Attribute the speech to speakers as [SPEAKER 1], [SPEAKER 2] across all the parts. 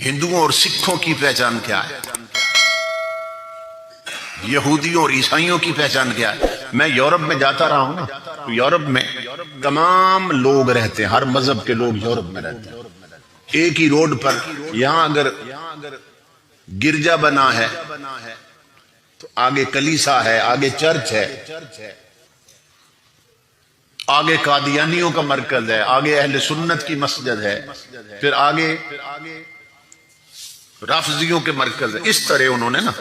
[SPEAKER 1] ہندوؤں اور سکھوں کی پہچان کیا ہے؟ یہودیوں اور عیسائیوں کی پہچان کیا ہے؟ میں یورپ میں جاتا رہا ہوں نا، تو یورپ میں تمام لوگ رہتے ہیں، ہر مذہب کے لوگ یورپ میں رہتے ہیں ایک ہی روڈ پر۔ یہاں اگر گرجا بنا ہے تو آگے کلیسا ہے، آگے چرچ ہے، آگے قادیانیوں کا مرکز ہے، آگے اہل سنت کی مسجد ہے، پھر آگے رافضیوں کے مرکز ہے۔ اس طرح انہوں نے نا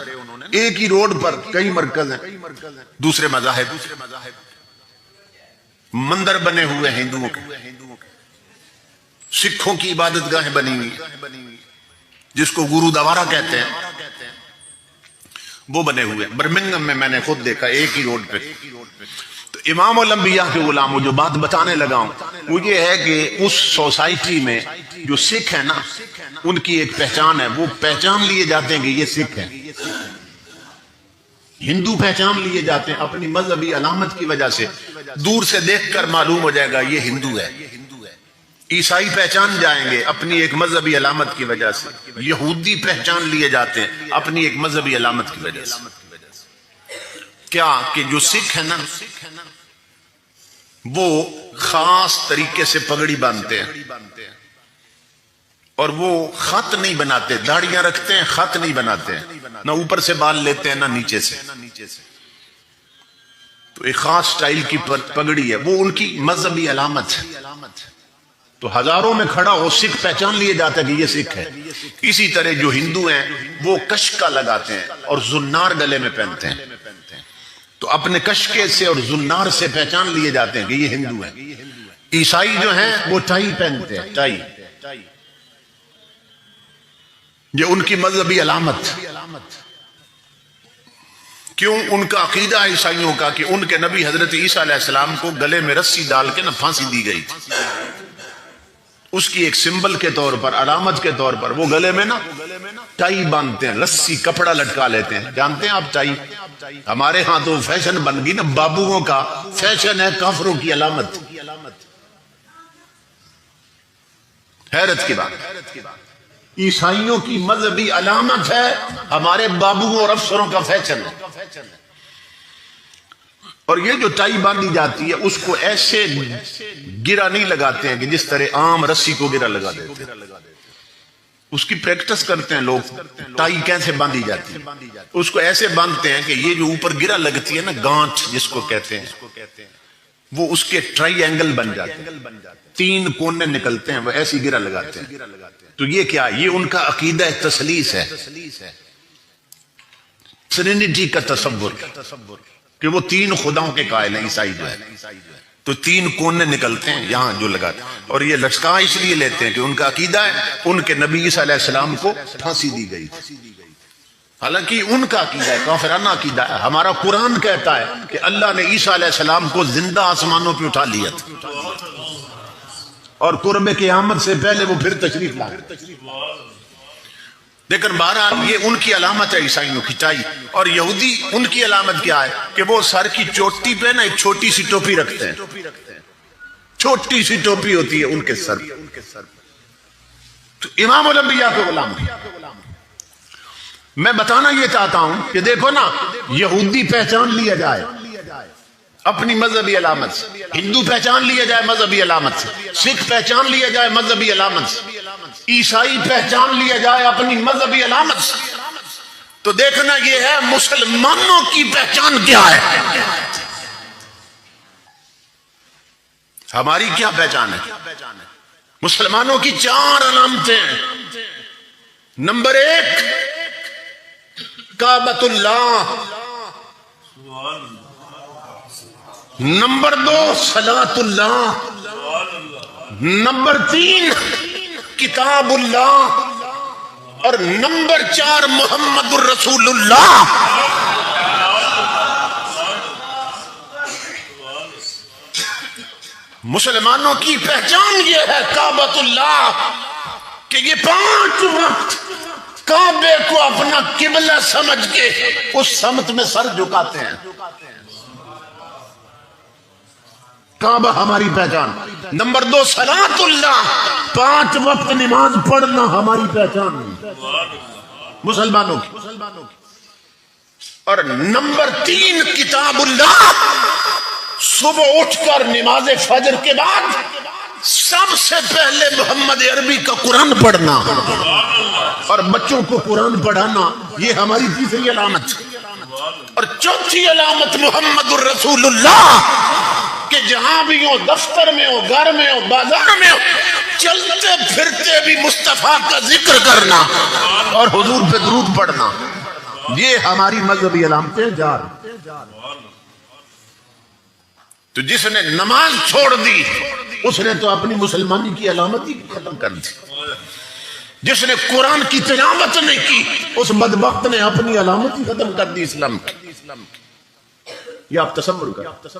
[SPEAKER 1] ایک ہی روڈ پر کئی مرکز ہیں، دوسرے مذاہب، مندر بنے ہوئے ہیں ہندوؤں کے، سکھوں کی عبادت گاہیں بنی ہوئی جس کو گرودوارا کہتے ہیں، وہ بنے ہوئے۔ برمنگم میں نے خود دیکھا ایک ہی روڈ پہ۔ تو امام الانبیاء کے غلام، جو بات بتانے لگا ہوں وہ یہ ہے کہ اس سوسائٹی میں جو سکھ ہیں نا، ان کی ایک پہچان ہے، وہ پہچان لیے جاتے ہیں کہ یہ سکھ ہیں۔ ہندو پہچان لیے جاتے ہیں اپنی مذہبی علامت کی وجہ سے، دور سے دیکھ کر معلوم ہو جائے گا یہ ہندو ہے۔ عیسائی پہچان جائیں گے اپنی ایک مذہبی علامت کی وجہ سے، یہودی پہچان لیے جاتے ہیں اپنی ایک مذہبی علامت کی وجہ سے۔ کیا کہ جو سکھ ہے نا وہ خاص طریقے سے پگڑی باندھتے ہیں، اور وہ خط نہیں بناتے، داڑیاں رکھتے ہیں، خط نہیں بناتے ہیں، نہ اوپر سے بال لیتے ہیں نہ نیچے سے۔ تو ایک خاص سٹائل کی پگڑی ہے، وہ ان کی مذہبی علامت ہے۔ تو ہزاروں میں کھڑا ہو سکھ پہچان لیے جاتا ہے کہ یہ سکھ ہے۔ اسی طرح جو ہندو ہیں وہ کشکا لگاتے ہیں اور زنار گلے میں پہنتے ہیں، تو اپنے کشکے سے اور زنار سے پہچان لیے جاتے ہیں کہ یہ ہندو ہیں۔ عیسائی جو ہیں وہ ٹائی پہنتے ہیں، ٹائی، یہ ان کی مذہبی علامت۔ کیوں؟ ان کا عقیدہ ہے عیسائیوں کا کہ ان کے نبی حضرت عیسیٰ علیہ السلام کو گلے میں رسی ڈال کے نہ پھانسی دی گئی تھی، اس کی ایک سمبل کے طور پر، علامت کے طور پر وہ گلے میں نا ٹائی باندھتے ہیں، رسی کپڑا لٹکا لیتے ہیں۔ جانتے ہیں آپ ٹائی؟ ہمارے ہاں تو فیشن بن گئی نا، بابوؤں کا فیشن ہے، کافروں کی علامت۔ حیرت کی بات، عیسائیوں کی مذہبی علامت ہے، ہمارے بابوؤں اور افسروں کا فیشن ہے۔ اور یہ جو ٹائی باندھی جاتی ہے اس کو ایسے گرا نہیں لگاتے ہیں کہ جس طرح عام رسی کو گرا لگا دیتے ہیں، اس کی پریکٹس کرتے ہیں لوگ، ٹائی کیسے باندھی جاتی ہے۔ اس کو ایسے باندھتے ہیں کہ یہ جو اوپر گرا لگتی ہے نا، گانٹھ جس کو کہتے ہیں، وہ اس کے ٹرائی اینگل بن جاتے ہیں، 3 کونے نکلتے ہیں، وہ ایسی گرا لگاتے ہیں۔ تو یہ کیا؟ یہ ان کا عقیدہ تثلیث ہے، ٹرینٹی کا تصور، کہ وہ 3 خداؤں کے قائل ہیں عیسائی جو ہے۔ تو 3 کونے نکلتے ہیں یہاں جو لگاتے ہیں، اور یہ لٹکا اس لیے لیتے ہیں کہ ان کا عقیدہ ہے ان کے نبی عیسیٰ علیہ السلام کو پھانسی دی گئی تھی۔ حالانکہ ان کا عقیدہ ہے، کافرانہ عقیدہ ہے۔ ہمارا قرآن کہتا ہے کہ اللہ نے عیسیٰ علیہ السلام کو زندہ آسمانوں پہ اٹھا لیا تھا، اور قرب قیامت سے پہلے وہ پھر تشریف لائے۔ لیکن بہرحال یہ ان کی علامت ہے عیسائیوں کی ٹائی۔ اور یہودی ان کی علامت کیا ہے کہ وہ سر کی چوٹی پہ نا ایک چھوٹی سی ٹوپی رکھتے ہیں، چھوٹی سی ٹوپی ہوتی ہے ان کے سر۔ تو امام الانبیاء کے غلام میں بتانا یہ چاہتا ہوں کہ دیکھو نا، یہودی پہچان لیا جائے اپنی مذہبی علامت سے، ہندو پہچان لیا جائے مذہبی علامت سے، سکھ پہچان لیا جائے مذہبی علامت سے، عیسائی پہچان لیا جائے اپنی مذہبی علامت سے، تو دیکھنا یہ ہے مسلمانوں کی پہچان کیا ہے، ہماری کیا پہچان ہے۔ مسلمانوں کی 4 علامتیں ہیں۔ نمبر 1 کعبۃ اللہ، نمبر 2 صلاۃ اللہ، نمبر 3 کتاب اللہ، اور نمبر 4 محمد الرسول اللہ۔ مسلمانوں کی پہچان یہ ہے کعبۃ اللہ، کہ یہ 5 وقت کعبے کو اپنا قبلہ سمجھ کے اس سمت میں سر جھکاتے ہیں۔ کعبہ ہماری پہچان. نمبر 2 صلاۃ اللہ، 5 وقت نماز پڑھنا ہماری پہچان مسلمانوں کی. اور نمبر 3 کتاب اللہ، صبح اٹھ کر نماز فجر کے بعد سب سے پہلے محمد عربی کا قرآن پڑھنا اور بچوں کو قرآن پڑھانا، یہ ہماری تیسری علامت. اور چوتھی علامت محمد الرسول اللہ، کہ جہاں بھی ہو، دفتر میں ہو، گھر میں ہو، بازار میں ہو، چلتے پھرتے بھی مصطفیٰ کا ذکر کرنا اور حضور پہ درود پڑھنا. یہ ہماری مذہبی علامتیں جار. تو جس نے نماز چھوڑ دی اس نے تو اپنی مسلمانی کی علامت ہی ختم کر دی. جس نے قرآن کی تلاوت نہیں کی اس بدبخت نے اپنی علامت ہی ختم کر دی اسلام کی. یہ آپ تصور کریں.